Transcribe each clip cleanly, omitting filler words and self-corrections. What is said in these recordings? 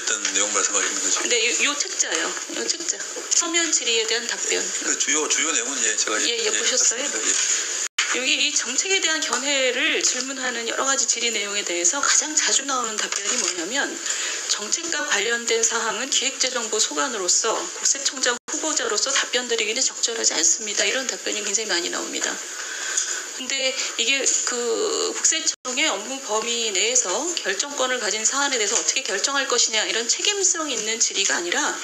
말씀하셨던 내용 말씀하시는 거죠? 네, 요 책자요. 요 책자. 서면 질의에 대한 답변. 그 주요 내용은 예, 제가 보셨어요? 여기 이 정책에 대한 견해를 질문하는 여러 가지 질의 내용에 대해서 가장 자주 나오는 답변이 뭐냐면 정책과 관련된 사항은 기획재정부 소관으로서 국세청장 후보자로서 답변 드리기는 적절하지 않습니다. 이런 답변이 굉장히 많이 나옵니다. 근데 이게 그 국세청의 업무 범위 내에서 결정권을 가진 사안에 대해서 어떻게 결정할 것이냐 이런 책임성 있는 질의가 아니라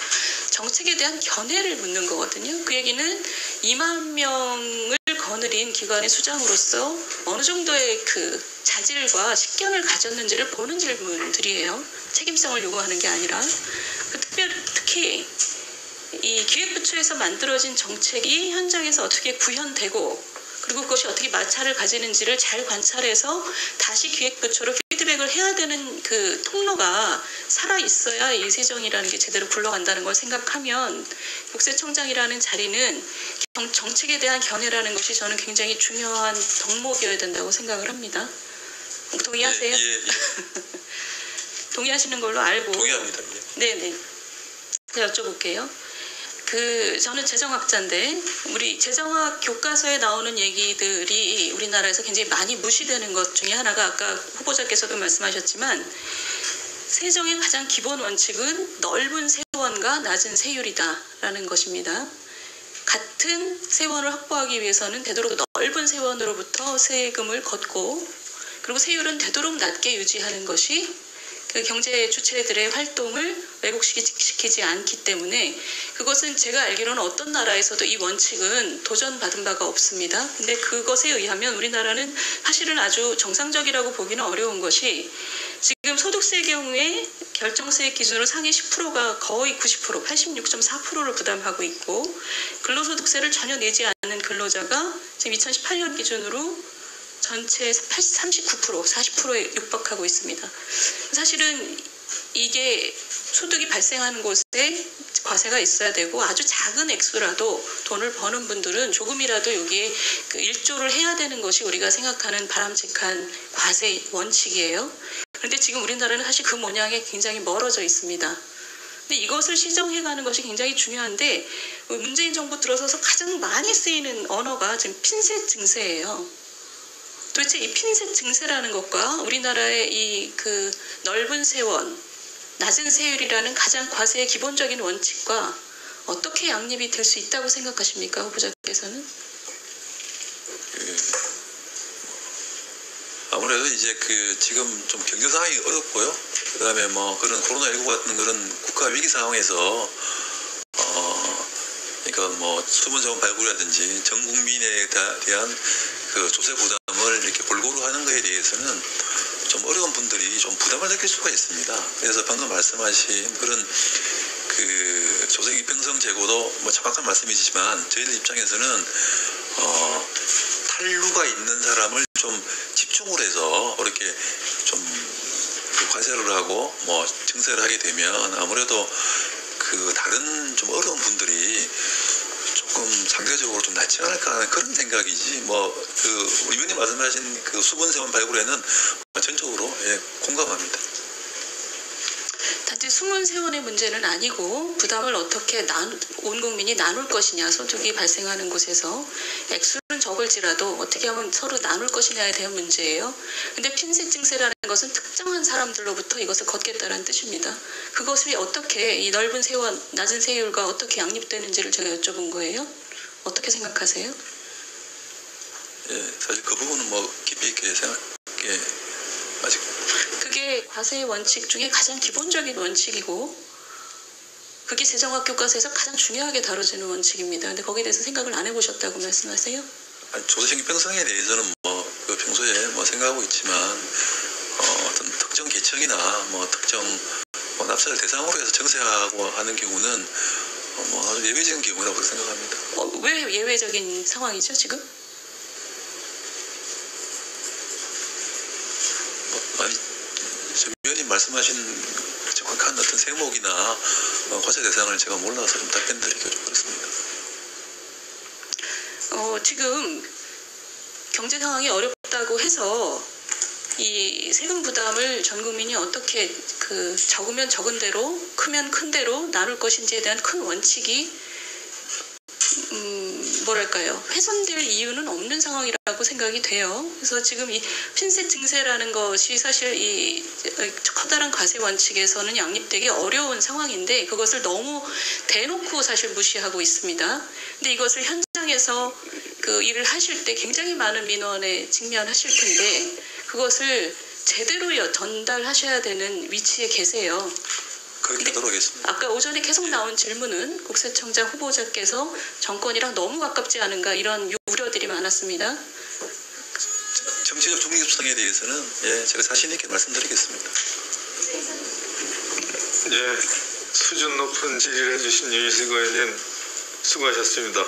정책에 대한 견해를 묻는 거거든요. 그 얘기는 2만 명을 거느린 기관의 수장으로서 어느 정도의 그 자질과 식견을 가졌는지를 보는 질문들이에요. 책임성을 요구하는 게 아니라. 특히 이 기획부처에서 만들어진 정책이 현장에서 어떻게 구현되고 그리고 그것이 어떻게 마찰을 가지는지를 잘 관찰해서 다시 기획부처로 피드백을 해야 되는 그 통로가 살아있어야 이 세정이라는 게 제대로 굴러간다는 걸 생각하면 국세청장이라는 자리는 정책에 대한 견해라는 것이 저는 굉장히 중요한 덕목이어야 된다고 생각을 합니다. 동의하세요? 예. 동의하시는 걸로 알고. 동의합니다. 네네. 제가 여쭤볼게요. 저는 재정학자인데 우리 재정학 교과서에 나오는 얘기들이 우리나라에서 굉장히 많이 무시되는 것 중에 하나가 아까 후보자께서도 말씀하셨지만 세정의 가장 기본 원칙은 넓은 세원과 낮은 세율이다라는 것입니다. 같은 세원을 확보하기 위해서는 되도록 넓은 세원으로부터 세금을 걷고 그리고 세율은 되도록 낮게 유지하는 것이 그 경제 주체들의 활동을 왜곡시키지 않기 때문에 그것은 제가 알기로는 어떤 나라에서도 이 원칙은 도전받은 바가 없습니다. 근데 그것에 의하면 우리나라는 사실은 아주 정상적이라고 보기는 어려운 것이 지금 소득세 경우에 결정세 기준으로 상위 10%가 거의 90%, 86.4%를 부담하고 있고 근로소득세를 전혀 내지 않는 근로자가 지금 2018년 기준으로 전체 39%, 40%에 육박하고 있습니다. 사실은 이게 소득이 발생하는 곳에 과세가 있어야 되고 아주 작은 액수라도 돈을 버는 분들은 조금이라도 여기에 그 일조를 해야 되는 것이 우리가 생각하는 바람직한 과세 원칙이에요. 그런데 지금 우리나라는 사실 그 모양에 굉장히 멀어져 있습니다. 근데 이것을 시정해가는 것이 굉장히 중요한데 문재인 정부 들어서서 가장 많이 쓰이는 언어가 지금 핀셋 증세예요. 도대체 이 핀셋 증세라는 것과 우리나라의 이 그 넓은 세원, 낮은 세율이라는 가장 과세의 기본적인 원칙과 어떻게 양립이 될 수 있다고 생각하십니까, 후보자께서는? 아무래도 이제 그 지금 좀 경제 상황이 어렵고요. 그다음에 뭐 그런 코로나19 같은 그런 국가 위기 상황에서 그러니까 뭐 수문세원 발굴이라든지 전 국민에 대한 그 조세 부담을 이렇게 골고루 하는 것에 대해서는 좀 어려운 분들이 좀 부담을 느낄 수가 있습니다. 그래서 방금 말씀하신 그런 그 조세 이평성 제고도 뭐 정확한 말씀이시지만 저희들 입장에서는 탈루가 있는 사람을 좀 집중을 해서 이렇게 좀 과세를 하고 뭐 증세를 하게 되면 아무래도 그 다른 좀 어려운 분들이 조금 상대적으로 좀 낫지 않을까 하는 그런 생각이지 뭐 그 의원님 말씀하신 그 수분세원 발굴에는 전적으로 예, 공감합니다. 단지 수문세원의 문제는 아니고 부담을 어떻게 온 국민이 나눌 것이냐, 소득이 발생하는 곳에서 액수는 적을지라도 어떻게 하면 서로 나눌 것이냐에 대한 문제예요. 근데 핀셋 증세라는 것은 특정한 사람들로부터 이것을 걷겠다는 뜻입니다. 그것이 어떻게 이 넓은 세원, 낮은 세율과 어떻게 양립되는지를 제가 여쭤본 거예요. 어떻게 생각하세요? 예, 사실 그 부분은 뭐 깊이 있게 생각해 아직 그게 과세의 원칙 중에 가장 기본적인 원칙이고 그게 재정학 교과서에서 가장 중요하게 다뤄지는 원칙입니다. 근데 거기에 대해서 생각을 안 해보셨다고 말씀하세요? 조세적 이평성에 대해서는 뭐 그 평소에 뭐 생각하고 있지만 어떤 특정 계층이나 뭐 특정 뭐 납세를 대상으로 해서 증세하고 하는 경우는 뭐 아주 예외적인 경우라고 생각합니다. 왜 예외적인 상황이죠 지금? 위원님 말씀하신 정확한 어떤 세목이나 과세 대상을 제가 몰라서 좀 답변 드리기가 좀 그렇습니다. 지금 경제 상황이 어렵다고 해서 이 세금 부담을 전 국민이 어떻게 그 적으면 적은 대로 크면 큰 대로 나눌 것인지에 대한 큰 원칙이 뭐랄까요, 훼손될 이유는 없는 상황이라고 생각이 돼요. 그래서 지금 이 핀셋 증세라는 것이 사실 이 커다란 과세 원칙에서는 양립되기 어려운 상황인데 그것을 너무 대놓고 사실 무시하고 있습니다. 근데 이것을 현장에서 그 일을 하실 때 굉장히 많은 민원에 직면하실 텐데 그것을 제대로 전달하셔야 되는 위치에 계세요. 그렇게 하도록 하겠습니다. 아까 오전에 계속 나온 질문은 국세청장 후보자께서 정권이랑 너무 가깝지 않은가 이런 우려들이 많았습니다. 정치적 중립성에 대해서는 제가 자신 있게 말씀드리겠습니다. 수준 높은 질의를 해주신 윤희숙 의원님 수고하셨습니다.